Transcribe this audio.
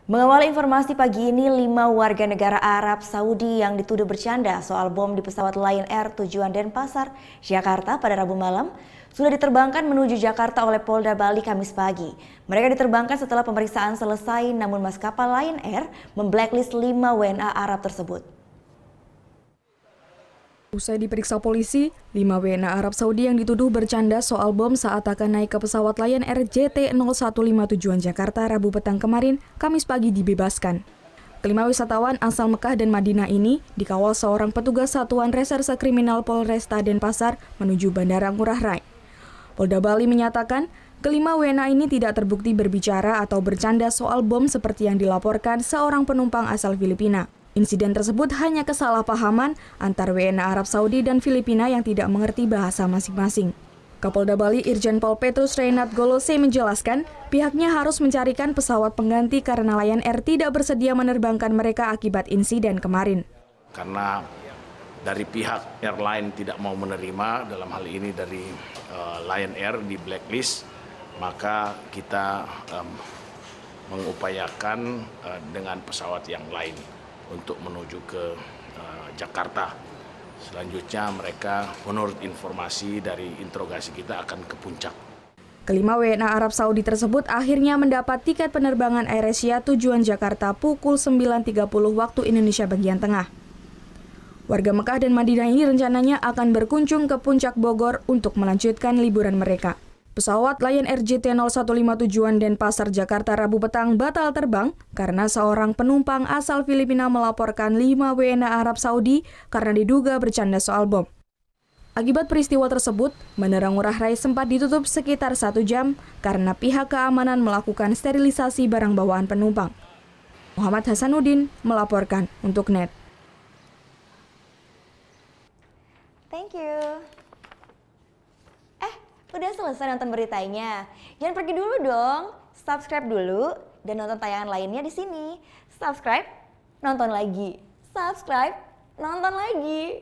Mengawali informasi pagi ini, 5 warga negara Arab Saudi yang dituduh bercanda soal bom di pesawat Lion Air tujuan Denpasar, Jakarta pada Rabu malam sudah diterbangkan menuju Jakarta oleh Polda Bali Kamis pagi. Mereka diterbangkan setelah pemeriksaan selesai, namun maskapai Lion Air memblacklist 5 WNA Arab tersebut. Usai diperiksa polisi, 5 WNA Arab Saudi yang dituduh bercanda soal bom saat akan naik ke pesawat Lion Air JT-015 tujuan Jakarta Rabu petang kemarin, Kamis pagi dibebaskan. Kelima wisatawan asal Mekah dan Madinah ini dikawal seorang petugas Satuan Reserse Kriminal Polresta Denpasar menuju Bandara Ngurah Rai. Polda Bali menyatakan, kelima WNA ini tidak terbukti berbicara atau bercanda soal bom seperti yang dilaporkan seorang penumpang asal Filipina. Insiden tersebut hanya kesalahpahaman antar WNA Arab Saudi dan Filipina yang tidak mengerti bahasa masing-masing. Kapolda Bali Irjen Pol Petrus Reynard Golose menjelaskan, pihaknya harus mencarikan pesawat pengganti karena Lion Air tidak bersedia menerbangkan mereka akibat insiden kemarin. Karena dari pihak airline tidak mau menerima, dalam hal ini dari Lion Air di blacklist, maka kita mengupayakan dengan pesawat yang lain untuk menuju ke Jakarta. Selanjutnya mereka menurut informasi dari interogasi kita akan ke puncak. Kelima WNA Arab Saudi tersebut akhirnya mendapat tiket penerbangan AirAsia tujuan Jakarta pukul 9.30 waktu Indonesia bagian tengah. Warga Mekah dan Madinah ini rencananya akan berkunjung ke puncak Bogor untuk melanjutkan liburan mereka. Pesawat Lion Air JT-015 tujuan Denpasar, Jakarta Rabu petang batal terbang karena seorang penumpang asal Filipina melaporkan 5 WNA Arab Saudi karena diduga bercanda soal bom. Akibat peristiwa tersebut, Bandara Ngurah Rai sempat ditutup sekitar 1 jam karena pihak keamanan melakukan sterilisasi barang bawaan penumpang. Muhammad Hasanuddin melaporkan untuk NET. Thank you. Udah selesai nonton beritanya? Jangan pergi dulu dong. Subscribe dulu dan nonton tayangan lainnya di sini. Subscribe, nonton lagi. Subscribe, nonton lagi.